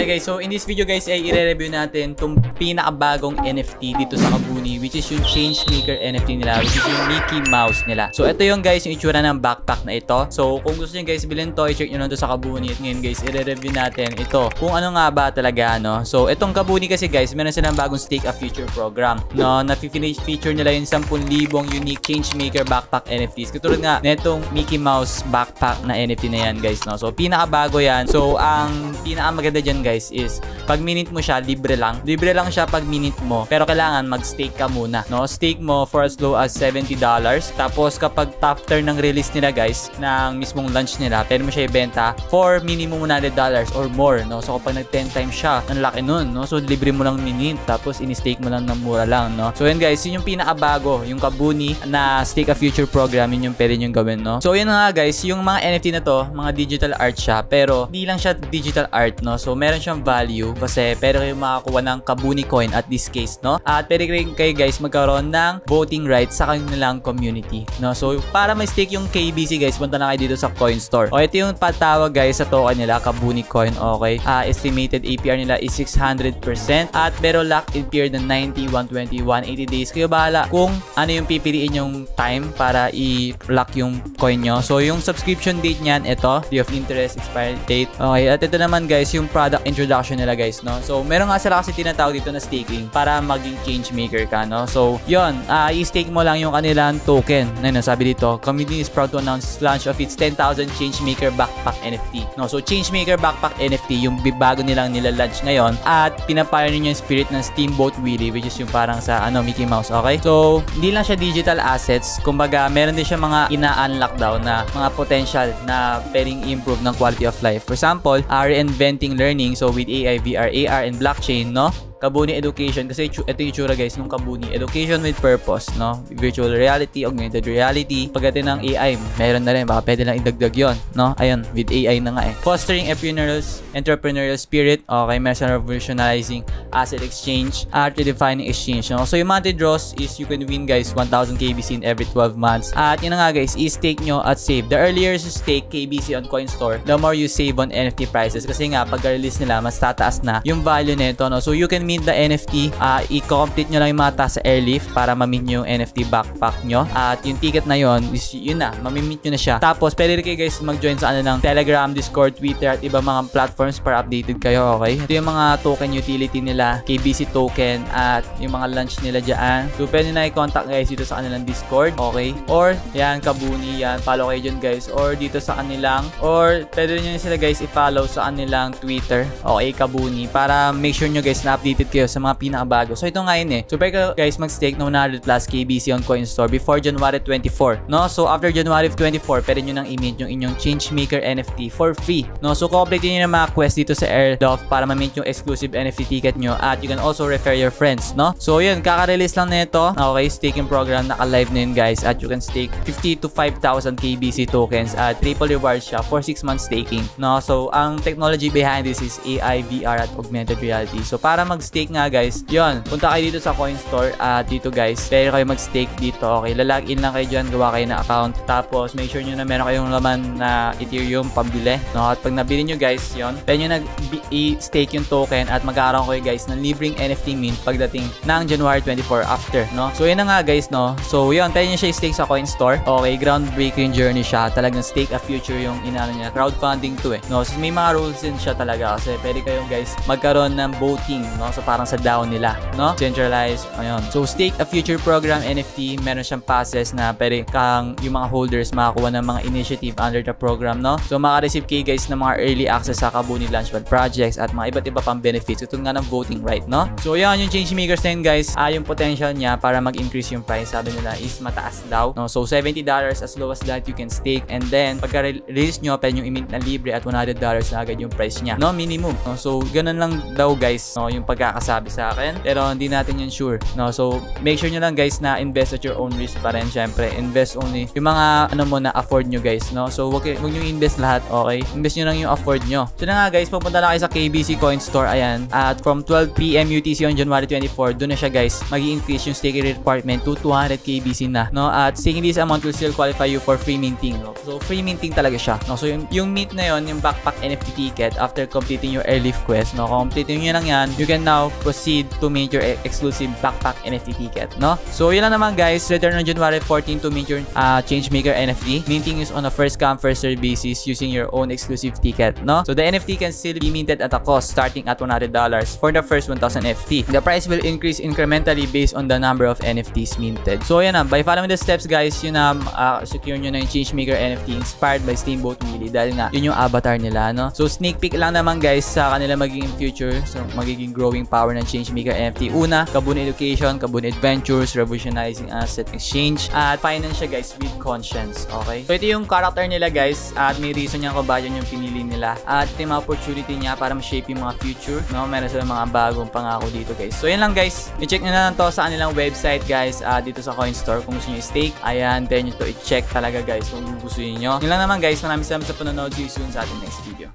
Okay guys, so in this video guys ay i-review natin itong pinakabagong NFT dito sa Kabuni, which is yung Changemaker NFT nila, which is yung Mickey Mouse nila. So ito yung guys yung itsura ng backpack na ito. So kung gusto niyo guys bilhin to, i-check nyo lang to sa Kabuni. At ngayon guys i-review natin ito kung ano nga ba talaga no. So itong Kabuni kasi guys meron silang bagong Stake a Future program no, na feature nila yung 10,000 unique Changemaker backpack NFTs. Katulad nga netong Mickey Mouse backpack na NFT na yan guys no. So pinakabago yan. So ang pinakamaganda dyan guys is pag minute mo siya, libre lang siya pag minute mo, pero kailangan mag-stake ka muna no. Stake mo for as low as $70. Tapos kapag after ng release nila guys ng mismong launch nila, pwede mo siya ibenta for minimum $100 or more no. So kapag nag 10 times siya, ang laki nun no. So libre mo lang minute, tapos ini-stake mo lang ng mura lang no. So yun guys, yun yung pinakabago, yung Kabuni na Stake a Future program, yun yung pwede nyo gawin no. So yun nga guys, yung mga NFT na to, mga digital art siya, pero hindi lang siya digital art no. So meron siyang value kasi pwede kayo makakuha ng Kabuni coin at this case no. At pwede kayo guys magkaroon ng voting rights sa kanilang community no. So para ma-stake yung KBC guys, punta na kayo dito sa coin store. O ito yung patawag guys sa token nila, Kabuni coin. Okay, estimated APR nila is 600% at pero lock-in period ng 90, 120, 180 days. Kayo bahala kung ano yung pipiliin yung time para i-lock yung coin nyo. So yung subscription date niyan, ito, day of interest, expiry date. Okay, at ito naman guys yung product introduction nila guys no. So meron nga sila kasi tinatawag dito na staking para maging changemaker ka no. So yun, i-stake mo lang yung kanilang token. Ano sabi dito, community is proud to announce launch of its 10,000 Changemaker backpack NFT no. So Changemaker backpack NFT yung bago nilang nila-launch ngayon at pinapire niyo yung spirit ng Steamboat Willie, which is yung parang sa Mickey Mouse. Okay, so hindi lang siya digital assets, kumbaga meron din siya mga ina-unlock daw na mga potential na pwedeng improve ng quality of life. For example, reinventing learning, so with AI, VR, AR, and blockchain no. Kabuni Education, kasi ito yung itsura guys nung Kabuni Education with purpose no. Virtual reality, augmented reality. Pagdating ng AI, meron na rin, baka pwede lang idagdag yon no. Ayun, with AI na nga eh. Fostering entrepreneurial spirit. Okay, meron siya revolutionizing asset exchange, art redefining exchange no. So yung monthly draws is you can win guys 1,000 KBC in every 12 months. At yun na nga guys, i-stake nyo at save. The earlier you stake KBC on CoinStore, the more you save on NFT prices. Kasi nga pag-release nila, mas tataas na yung value nito no. So you can mint the NFT, i-complete nyo lang yung mga task sa Airlift para ma-mint nyo yung NFT backpack nyo. At yung ticket na yun, is yun na, ma-mint nyo na siya. Tapos pwede rin kayo guys mag-join sa ng Telegram, Discord, Twitter at iba mga platforms para updated kayo. Okay, ito yung mga token utility nila, KBC token at yung mga launch nila dyan. So pwede na i-contact guys dito sa kanilang Discord. Okay, or yan Kabuni, yan follow kayo dyan guys, or dito sa kanilang, or pwede nyo sila guys i-follow sa kanilang Twitter. Okay, Kabuni, para make sure nyo guys na updated kayo sa mga pinakabago. So ito nga yun eh. So pwede guys mag-stake ng 100 plus KBC on CoinStore before January 24 no. So after January 24 pwede nyo nang i-mint yung inyong Changemaker NFT for free no. So complete nyo yung mga quest dito sa Airloft para ma-mint yung exclusive NFT ticket nyo at you can also refer your friends no. So yun, kaka-release lang nito. Okay, staking program naka-live na yun guys at you can stake 50 to 5,000 KBC tokens at triple rewards siya for 6 months staking no. So ang technology behind this is AI, VR at augmented reality. So para mag-stake nga guys, yun, punta kayo dito sa CoinStore at dito guys, pwede kayo mag-stake dito. Okay, lalagin lang kayo dyan, gawa kayo na account. Tapos make sure nyo na meron kayong laman na Ethereum pambili no. At pag nabili nyo guys, yun, pwede nyo i-stake yung token at magkakaroon kayo guys ng libreng NFT mint pagdating ng January 24 after no. So yun na nga guys no. So yun, pwede nyo siya i-stake sa CoinStore. Okay, groundbreaking journey siya, talagang Stake a Future yung inano niya, crowdfunding to eh no. So may mga rules din siya talaga kasi pwede kayong guys magkaroon ng voting no. So parang sa DAO nila no, centralized. Ayun, so Stake a Future program NFT, meron siyang passes na pwede kang yung mga holders makakuha ng mga initiative under the program no. So maka-receive kayo guys ng mga early access sa Kabuni Launchpad projects at mga iba't iba pang benefits. Ito nga ng voting right no. So yan yung Changemakers na yun guys, yung potential niya para mag-increase yung price, sabi nila is mataas daw no. So $70 as low as that you can stake, and then pagka-release nyo pwede nyo i-mint na libre at $100 na agad yung price niya no, minimum no. So ganun lang daw guys no, yung pagka nagkakasabi sa akin. Pero hindi natin yun sure, no? So, make sure nyo lang guys na invest at your own risk pa rin. Syempre, invest only yung mga ano mo na afford nyo guys, no? So, wag nyo invest lahat, okay? Invest nyo lang yung afford nyo. So na nga guys, pupunta na kayo sa KBC Coin Store, ayan. At from 12 PM UTC on January 24, doon na siya guys, mag-i-increase yung staking requirement to 200 KBC na, no? At staking this amount will still qualify you for free minting, no? So, free minting talaga siya, no? So, yung mint na yon, yung backpack NFT ticket, after completing your airlift quest, no? Kung completing nyo lang yan, you can now proceed to mint your exclusive backpack NFT ticket, no? So, yun lang naman guys, return on January 14 to mint your Changemaker NFT. Minting is on a first come first serve basis using your own exclusive ticket, no? So, the NFT can still be minted at a cost starting at $100 for the first 1,000 FT. The price will increase incrementally based on the number of NFTs minted. So, yan na. By following the steps guys, yun na, secure nyo na yung Changemaker NFT inspired by Steamboat Willie dahil nga, yun yung avatar nila, no? So, sneak peek lang naman guys sa kanila magiging future, so magiging growing power ng Changemaker NFT. Una, Kabun Education, Kabun Adventures, revolutionizing asset exchange, at finance siya guys with conscience, okay? So, ito yung character nila guys, at may reason niya kung bakit yung pinili nila, at ito yung mga opportunity niya para ma-shape yung mga future, no? Meron sila mga bagong pangako dito guys. So, yan lang guys, i-check nyo na lang to sa kanilang website guys, dito sa Coin Store kung gusto nyo i-stake, ayan, then nyo to i-check talaga guys kung gusto nyo. Yun lang naman guys, maraming salamat sa panonood, see you soon sa ating next video.